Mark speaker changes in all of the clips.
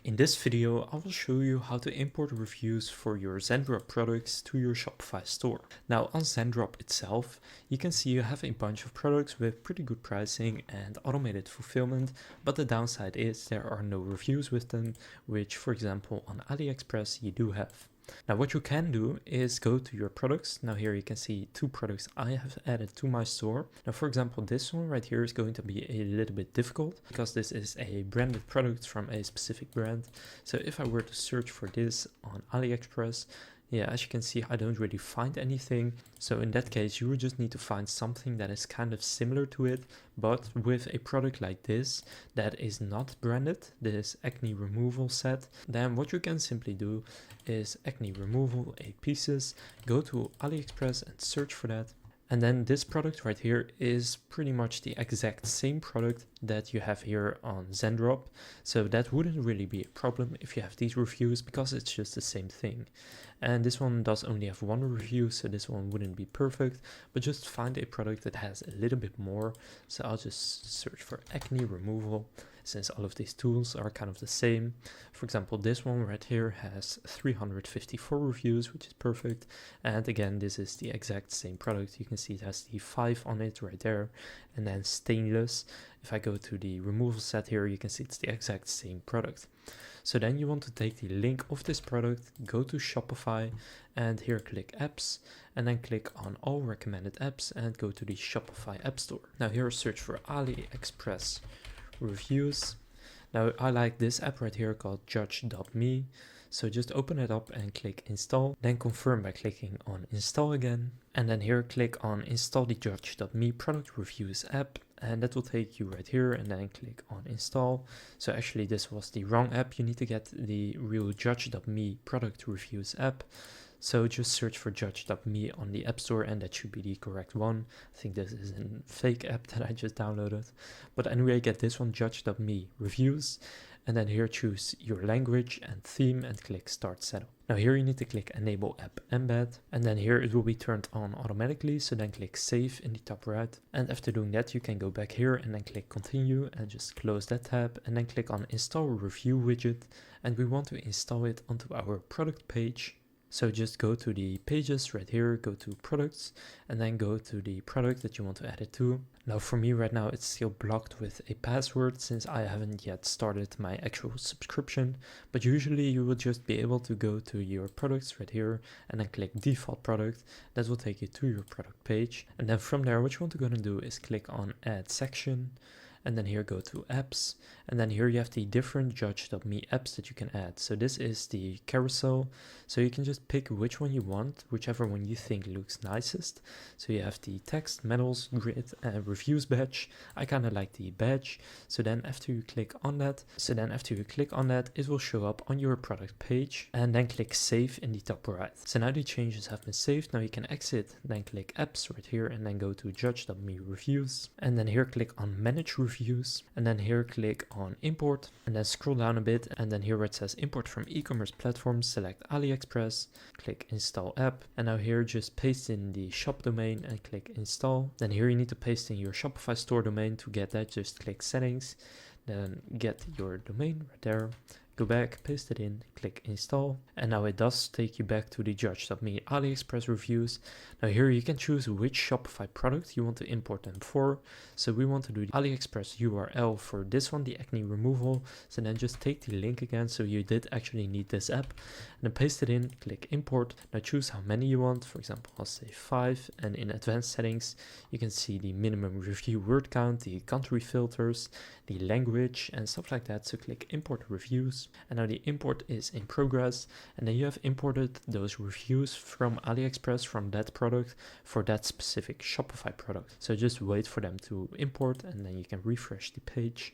Speaker 1: In this video, I will show you how to import reviews for your Zendrop products to your Shopify store. Now on Zendrop itself, you can see you have a bunch of products with pretty good pricing and automated fulfillment, but the downside is there are no reviews with them, which for example on AliExpress you do have. Now what you can do is go to your products. Now here you can see two products I have added to my store. Now for example, this one right here is going to be a little bit difficult because this is a branded product from a specific brand. So if I were to search for this on AliExpress, yeah, as you can see, I don't really find anything. So in that case, you would just need to find something that is kind of similar to it, but with a product like this that is not branded, this acne removal set. Then what you can simply do is acne removal 8 pieces, go to AliExpress and search for that. And then this product right here is pretty much the exact same product that you have here on Zendrop. So that wouldn't really be a problem if you have these reviews because it's just the same thing. And this one does only have one review, so this one wouldn't be perfect, but just find a product that has a little bit more. So I'll just search for acne removal, since all of these tools are kind of the same. For example, this one right here has 354 reviews, which is perfect. And again, this is the exact same product. You can see it has the 5 on it right there, and then stainless. If I go to the removal set here, you can see it's the exact same product. So then you want to take the link of this product, go to Shopify, and here click apps, and then click on all recommended apps and go to the Shopify app store. Now here search for AliExpress reviews. Now I like this app right here called judge.me. So just open it up and click install, then confirm by clicking on install again. And then here click on install the judge.me product reviews app, and that will take you right here, and then click on install. So actually this was the wrong app. You need to get the real judge.me product reviews app. So just search for judge.me on the App Store and that should be the correct one. I think this is a fake app that I just downloaded. But anyway, get this one, judge.me reviews. And then here choose your language and theme and click start setup. Now here you need to click enable app embed, and then here it will be turned on automatically. So then click save in the top right. And after doing that, you can go back here and then click continue and just close that tab, and then click on install review widget. And we want to install it onto our product page. So just go to the pages right here, go to products, and then go to the product that you want to add it to. Now for me right now, it's still blocked with a password since I haven't yet started my actual subscription. But usually you will just be able to go to your products right here and then click default product. That will take you to your product page. And then from there, what you want to go and do is click on add section. And then here go to apps, and then here you have the different judge.me apps that you can add. So this is the carousel, so you can just pick which one you want, whichever one you think looks nicest. So you have the text, medals, grid, and reviews badge. I kind of like the badge. So then after you click on that, it will show up on your product page, and then click save in the top right. So now the changes have been saved. Now you can exit, then click apps right here, and then go to judge.me reviews, and then here click on manage reviews. And then here click on import, and then scroll down a bit, and then here where it says import from e-commerce platforms, select AliExpress, click install app, and now here just paste in the shop domain and click install. Then here you need to paste in your Shopify store domain. To get that, just click settings, then get your domain right there. Go back, paste it in, click install, and now it does take you back to the judge.me AliExpress reviews. Now here you can choose which Shopify product you want to import them for. So we want to do the AliExpress URL for this one, the acne removal. So then just take the link again, so you did actually need this app, and then paste it in, click import. Now choose how many you want. For example, I'll say 5, and in advanced settings, you can see the minimum review word count, the country filters, the language, and stuff like that. So click import reviews. And now the import is in progress, and then you have imported those reviews from AliExpress from that product for that specific Shopify product. So just wait for them to import, and then you can refresh the page.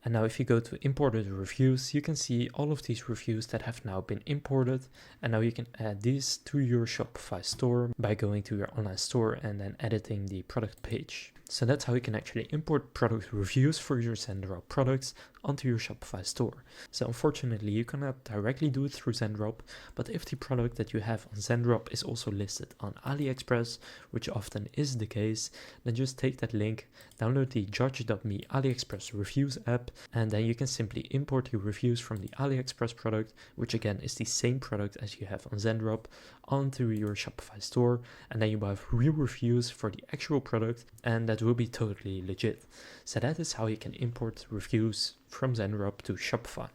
Speaker 1: And now if you go to imported reviews, you can see all of these reviews that have now been imported. And now you can add these to your Shopify store by going to your online store and then editing the product page. So that's how you can actually import product reviews for your Zendrop products onto your Shopify store. So unfortunately, you cannot directly do it through Zendrop, but if the product that you have on Zendrop is also listed on AliExpress, which often is the case, then just take that link, download the Judge.me AliExpress reviews app, and then you can simply import your reviews from the AliExpress product, which again is the same product as you have on Zendrop, onto your Shopify store, and then you will have real reviews for the actual product, and that will be totally legit. So that is how you can import reviews from Zendrop to Shopify.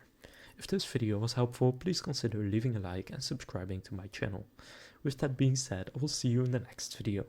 Speaker 1: If this video was helpful, please consider leaving a like and subscribing to my channel. With that being said, I will see you in the next video.